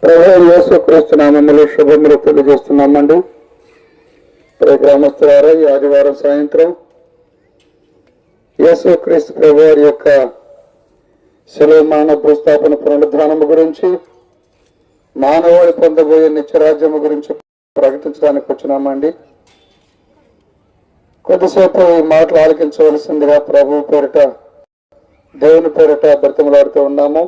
ప్రభువైన యేసుక్రీస్తు నామములో శుభములు తెలియజేస్తున్నామండి. గ్రామస్తులారా, ఈ ఆదివారం సాయంత్రం యేసుక్రీస్తు ప్రభువారి యొక్క శిలువ భూస్థాపన పునరుద్ధానము గురించి, మానవాళి పొందబోయే నిత్యరాజ్యము గురించి ప్రకటించడానికి వచ్చినామండి. కొద్దిసేపు ఈ మాటలు ఆలకించవలసిందిగా ప్రభు పేరిట, దేవుని పేరిట బ్రతిమలాడుతూ ఉన్నాము.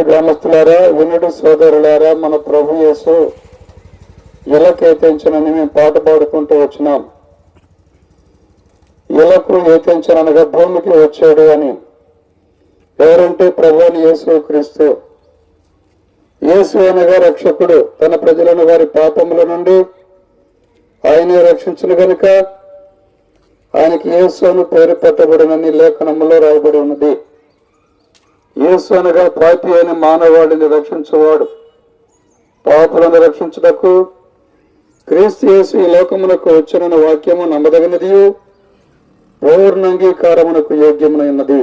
గ్రామస్తులారా, వినుడు సోదరులారా, మన ప్రభు యేసు ఇలకు ఏతించనని మేము పాట పాడుకుంటూ వచ్చినాం. ఇలకు ఏతించననగా భూమికి వచ్చాడు అని. ఎవరంటే ప్రభు అని యేసుక్రీస్తు. యేసు అనగా రక్షకుడు. తన ప్రజలను వారి పాపముల నుండి ఆయనే రక్షించును గనుక ఆయనకి యేసు అని పేరు పెట్టబడినని లేఖనములో రాయబడి ఉన్నది. యేసు అనగా పాపి అయిన మానవాళిని రక్షించువాడు. పాపులను రక్షించుటకు క్రీస్తు యేసు ఈ లోకమునకు వచ్చిన వాక్యము నమ్మదగినది, పూర్ణ అంగీకారమునకు యోగ్యమునైనది.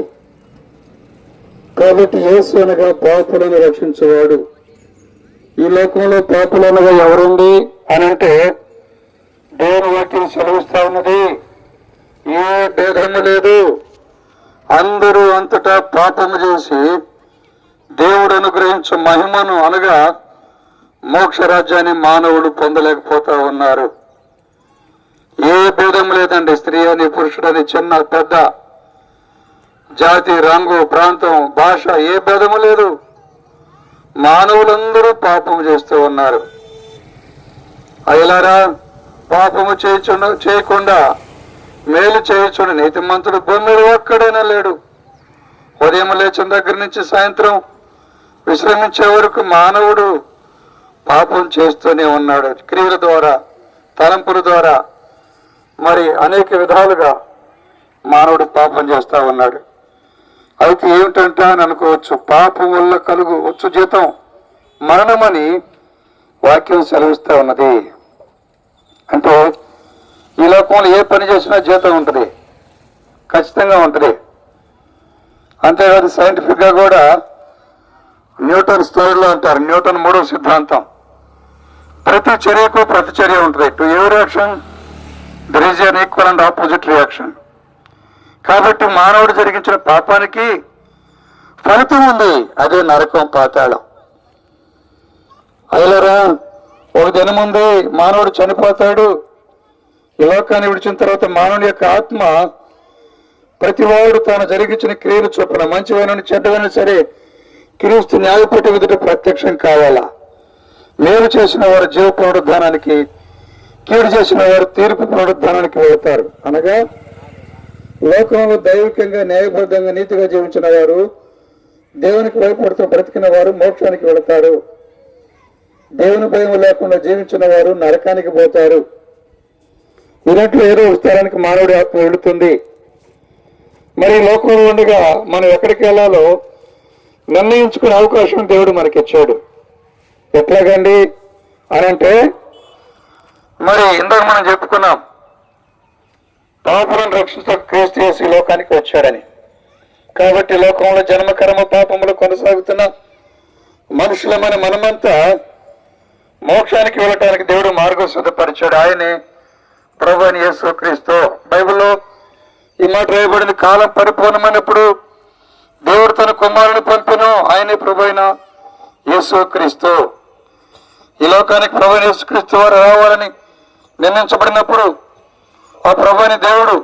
కాబట్టి యేసు అనగా పాపులను రక్షించువాడు. ఈ లోకంలో పాపులు అనగా ఎవరండి అని అంటే, దేవుని వాక్యం సెలవిస్తా ఉన్నది, ఏ భేదము లేదు, అందరూ అంతటా పాపము చేసి దేవుడు అనుగ్రహించే మహిమను అనగా మోక్షరాజ్యాన్ని మానవుడు పొందలేకపోతా ఉన్నారు. ఏ భేదం లేదండి. స్త్రీ అని, పురుషుడని, చిన్న పెద్ద, జాతి, రంగు, ప్రాంతం, భాష, ఏ భేదము లేదు. మానవులందరూ పాపము చేస్తూ ఉన్నారు. అయ్యలారా, పాపము చేయకుండా మేలు చేయచుండు నీతిమంతుడు భూమిలో ఒక్కడైనా లేడు. ఉదయం లేచిన దగ్గర నుంచి సాయంత్రం విశ్రమించే వరకు మానవుడు పాపం చేస్తూనే ఉన్నాడు. క్రియల ద్వారా, తలంపుల ద్వారా, మరి అనేక విధాలుగా మానవుడు పాపం చేస్తూ ఉన్నాడు. అయితే ఏమిటంట అని అనుకోవచ్చు. పాపం వల్ల వచ్చు జీతం మరణమని వాక్యం సెలవిస్తూ ఉన్నది. అంటే ఈ లోకంలో ఏ పని చేసినా జీతం ఉంటుంది, ఖచ్చితంగా ఉంటుంది. అంతేకాదు, సైంటిఫిక్ గా కూడా న్యూటన్ స్థాయిలో అంటారు, న్యూటన్ మూడవ సిద్ధాంతం, ప్రతి చర్యకు ప్రతిచర్య ఉంటుంది. To every action there is an equal and opposite reaction. కాబట్టి మానవుడు జరిగించిన పాపానికి ఫలితం ఉంది, అదే నరకం, పాతాళం. అయ్యలరా, ఒక దినం ఉంది, మానవుడు చనిపోతాడు. ఈ లోకాన్ని విడిచిన తర్వాత మానవుని యొక్క ఆత్మ ప్రతివాడు తాను జరిగించిన క్రియలు చొప్పున, మంచివైన చెడ్డవైనా సరే, క్రీస్తు న్యాయపీఠ ఎదుట ప్రత్యక్షం కావాలా. మేలు చేసిన వారు జీవ పునరుద్ధానానికి, కీడు చేసిన వారు తీర్పు పునరుద్ధానానికి వెళతారు. అనగా లోకంలో దైవికంగా, న్యాయబద్ధంగా, నీతిగా జీవించిన వారు, దేవునికి భయపడుతూ బ్రతికిన వారు మోక్షానికి వెళతారు. దేవుని భయం లేకుండా జీవించిన వారు నరకానికి పోతారు. ఇలాంటి ఏదో స్థలానికి మానవుడి ఆత్మ వెళుతుంది. మరి లోకంలో ఉండగా మనం ఎక్కడికి వెళ్ళాలో నిర్ణయించుకునే అవకాశం దేవుడు మనకిచ్చాడు. ఎట్లాగండి అని అంటే, మరి ఇందాక మనం చెప్పుకున్నాం, పాపులను రక్షించ క్రీస్తు యేసు ఈ లోకానికి వచ్చాడని. కాబట్టి లోకంలో జన్మకర్మ పాపములు కొనసాగుతున్న మనుషులమైన మనమంతా మోక్షానికి వెళ్ళటానికి దేవుడు మార్గం సిద్ధపరిచాడు. ఆయనే ప్రభు అని యేసుక్రీస్తు. బైబిల్లో ఈ మాట రాయబడింది, కాలం పరిపూర్ణమైనప్పుడు దేవుడు తన కుమారుని పంపెను, ఆయనే ప్రభు అయిన యేసుక్రీస్తు. ఈ లోకానికి ప్రభు అయిన యేసుక్రీస్తు వారు రావాలని నిర్ణయించబడినప్పుడు ఆ ప్రభు అయిన దేవుడు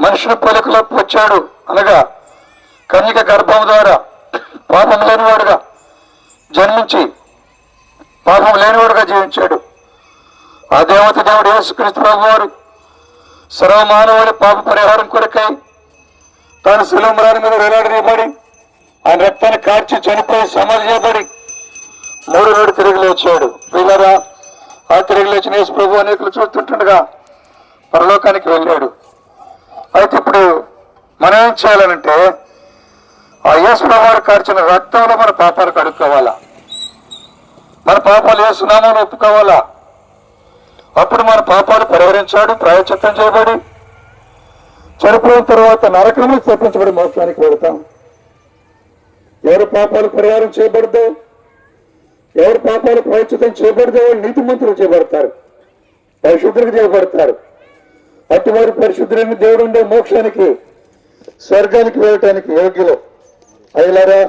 మనుషుని పోలికలో వచ్చాడు. అనగా కన్యక గర్భం ద్వారా పాపం లేనివాడుగా జన్మించి పాపం లేనివాడుగా జీవించాడు. ఆ దేవత దేవుడు యేసుక్రీస్తు ప్రభు వారు సర్వమానవుని పాప పరిహారం కొరకై తాను శిలువ మ్రాణి మీద వేలాడదీయబడి, ఆయన రక్తాన్ని కార్చి చనిపోయి సమాధి చేయబడి 3 రోజులు తిరిగి లేచాడు. వీళ్ళరా, ఆ తిరిగి లేచిన యేసు ప్రభు అనేకులు చూస్తుంటుండగా పరలోకానికి వెళ్ళాడు. అయితే ఇప్పుడు మనం ఏం చేయాలనంటే, ఆ యేసు ప్రభు వారు కార్చిన రక్తంలో మన పాపాలు కడుక్కోవాలా, మన పాపాలు యేసునామమున ఒప్పుకోవాలా. అప్పుడు మన పాపాలు పరిహరించాడు, ప్రాయశ్చిత్తం చేయబడి చనిపోయిన తర్వాత నరకములకు తప్పించబడి మోక్షానికి వెళతాం. ఎవరి పాపాలు పరిహారం చేయబడదు, ఎవరి పాపాలు ప్రాయశ్చితం చేయబడితే వాళ్ళు నీతిమంతులు చేయబడతారు, పరిశుద్ధులకు చేయబడతారు. అటు వారి పరిశుద్ధులైన దేవుడు ఉండే మోక్షానికి, స్వర్గానికి వెళ్ళటానికి యోగ్యులు అయ్యలారా.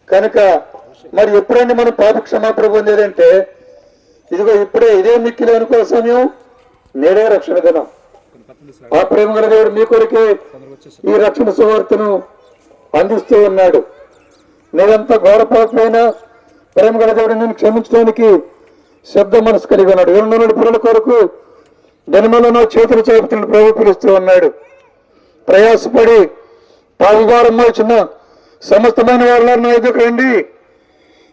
కనుక మరి ఎప్పుడండి మనం పాప క్షమాపణ పొందేదంటే, ఇదిగో ఇప్పుడే, ఇదే మిక్కిలి అనుకో సమయం, నేడే రక్షణ దినం. ఆ ప్రేమ గల దేవుడు మీ కొరికే ఈ రక్షణ సువార్తను అందిస్తూ ఉన్నాడు. నేనంతా ఘోర పాపమైన ప్రేమ గల దేవుడు నేను క్షమించడానికి శబ్ద మనసు కలిగి ఉన్నాడు. 200 పిల్లల కొరకు జన్మలను చేతులు చేపతులను ప్రభు పిలుస్తూ ఉన్నాడు. ప్రయాసపడి పాలుగారం చిన్న సమస్తమైన వాళ్ళ నా ఎదుకు రండి,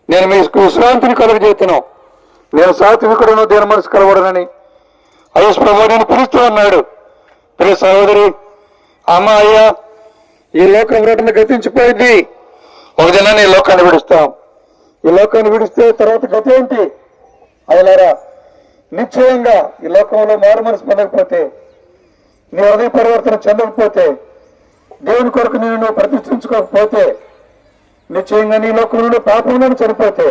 నేను మీకు విశ్రాంతిని కలుగజేతున్నాను, నేను సాత్వికుడును దేని మనసు కలవడనని అయ్యేసు ప్రభు నేను పిలుస్తూ ఉన్నాడు. ప్రియ సహోదరి, అమ్మ, అయ్యా, ఈ లోకం రటన గతించిపోయింది, ఒక దినాన్ని ఈ లోకాన్ని విడుస్తాం. ఈ లోకాన్ని విడిస్తే తర్వాత గతి ఏంటి అయ్యలారా? నిశ్చయంగా ఈ లోకంలో మారు మనసు పొందకపోతే, నీ హృదయ పరివర్తన చెందకపోతే, దేవుని కొరకు నేను ప్రతిష్ఠించుకోకపోతే, నిశ్చయంగా నీ లోకంలో పాపంలో చనిపోతే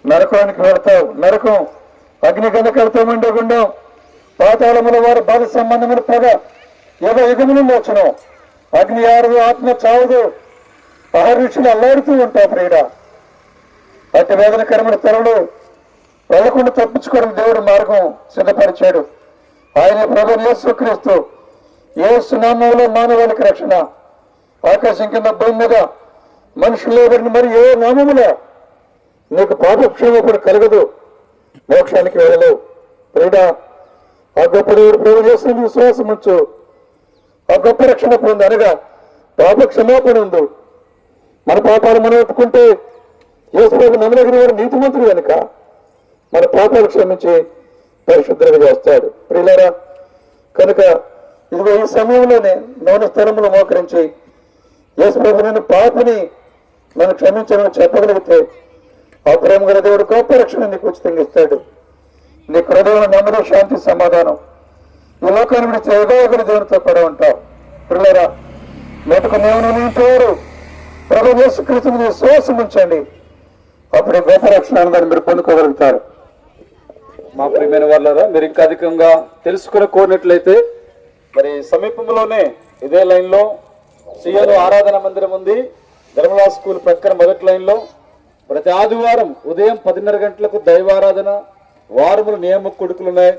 నరకానికి వెళ్తావు. నరకం అగ్ని గంధకలతో మండగుండం, పాతాళముల వారి బాధ సంబంధమైన పగ యుగములు మోచనం. అగ్ని ఆరదు, ఆత్మ చావదు, అహర్నిశలు అల్లాడుతూ ఉంటావు ప్రియుడ. అతి వేదనకరమైన స్థలంలో వెళ్లకుండా తప్పించుకోవడం దేవుడు మార్గం సిద్ధపరిచాడు. ఆయన ప్రభువు యేసుక్రీస్తు, యేసు నామములో మానవాళికి రక్షణ. ఆకాశం కింద భూమి మీద మనుషులు లేబడిన మరి ఏ నామములో నీకు పాపక్షేమప్పుడు కలగదు, మోక్షానికి వెళ్ళలేవు. ప్రియుడా, ఆ గొప్ప దేవుడు ప్రభు చేసిన విశ్వాసం ఉంచు, ఆ గొప్ప రక్షణ పొంది, అనగా పాప క్షమాపణ ఉంది. మన పాపాలు మనం ఒప్పుకుంటే యేసు ప్రభు నమ్మదగిన వారు నీతిమంతుడు కనుక మన పాపాలు క్షమించి పరిశుద్ధంగా చేస్తాడు. ప్రియులారా, కనుక ఇదిగో ఈ సమయంలోనే నూనె స్థలంలో మోకరించి యేసు ప్రభు నేను పాపని నన్ను క్షమించమని చెప్పగలిగితే ఆ ప్రేమ గల దేవుడు గొప్ప రక్షణ నీకు ఉచితంగా ఇస్తాడు. నీ హృదయంలో నెమ్మది, శాంతి, సమాధానం. ఈ లోకాన్ని విడిచి యుగాయుగుల దేవునితో కూడా ఉంటావు. పిల్లరా, నేటికి నేను నీటివారు ప్రభు యేసుక్రీస్తుని విశ్వాసం ఉంచండి, అప్పుడు గొప్ప రక్షణ దాన్ని మీరు పొందుకోగలుగుతారు. మా ప్రియమైన వాళ్ళారా, మీరు ఇంకా అధికంగా తెలుసుకుని కోరినట్లయితే మరి సమీపంలోనే ఇదే లైన్లో సియోను ఆరాధన మందిరం ఉంది. ధర్మలా స్కూల్ ప్రక్కన మొదటి లైన్లో ప్రతి ఆదివారం ఉదయం 10:30 గంటలకు దైవారాధన, వారములు నియమ కొడుకులున్నాయి.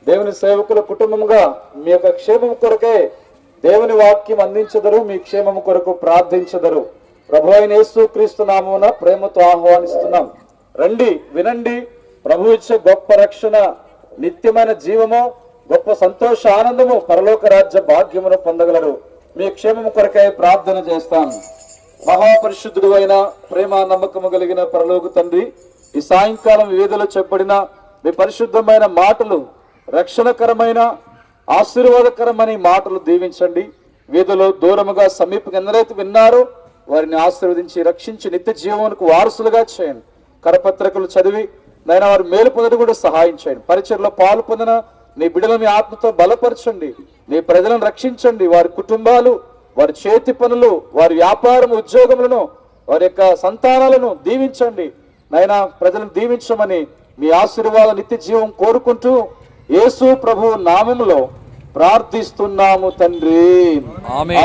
దేవుని సేవకుల కుటుంబంగా మీ యొక్క క్షేమం కొరకే దేవుని వాక్యం అందించదరు, మీ క్షేమం కొరకు ప్రార్థించదరు. ప్రభు అయిన యేసుక్రీస్తు నామమున ప్రేమతో ఆహ్వానిస్తున్నాం. రండి, వినండి. ప్రభు ఇచ్చే గొప్ప రక్షణ, నిత్యమైన జీవము, గొప్ప సంతోష ఆనందము, పరలోక రాజ్య భాగ్యమును పొందగలరు. మీ క్షేమము కొరకై ప్రార్థన చేస్తాం. మహాపరిశుద్ధుడు అయిన ప్రేమ నమ్మకము కలిగిన పరలోక తండ్రి, ఈ సాయంకాలం వేదిలో చెప్పబడిన మీ పరిశుద్ధమైన మాటలు, రక్షణకరమైన ఆశీర్వాదకరమైన మాటలు దీవించండి. వీధిలో దూరముగా సమీపంగా ఎందరైతే విన్నారో వారిని ఆశీర్వదించి రక్షించి నిత్య జీవమునకు వారసులుగా చేయండి. కరపత్రికలు చదివి నైనా వారి మేలు పొందడం కూడా సహాయం చేయండి. పరిచయలో పాలు పొందిన నీ బిడ్డలను మీ ఆత్మతో బలపరచండి. నీ ప్రజలను రక్షించండి. వారి కుటుంబాలు, వారి చేతి పనులు, వారి వ్యాపారం, ఉద్యోగములను, వారి యొక్క సంతానాలను దీవించండి. నైనా ప్రజలను దీవించమని మీ ఆశీర్వాద నిత్య జీవం కోరుకుంటూ యేసు ప్రభు నామములో ప్రార్థిస్తున్నాము తండ్రి. ఆమేన్.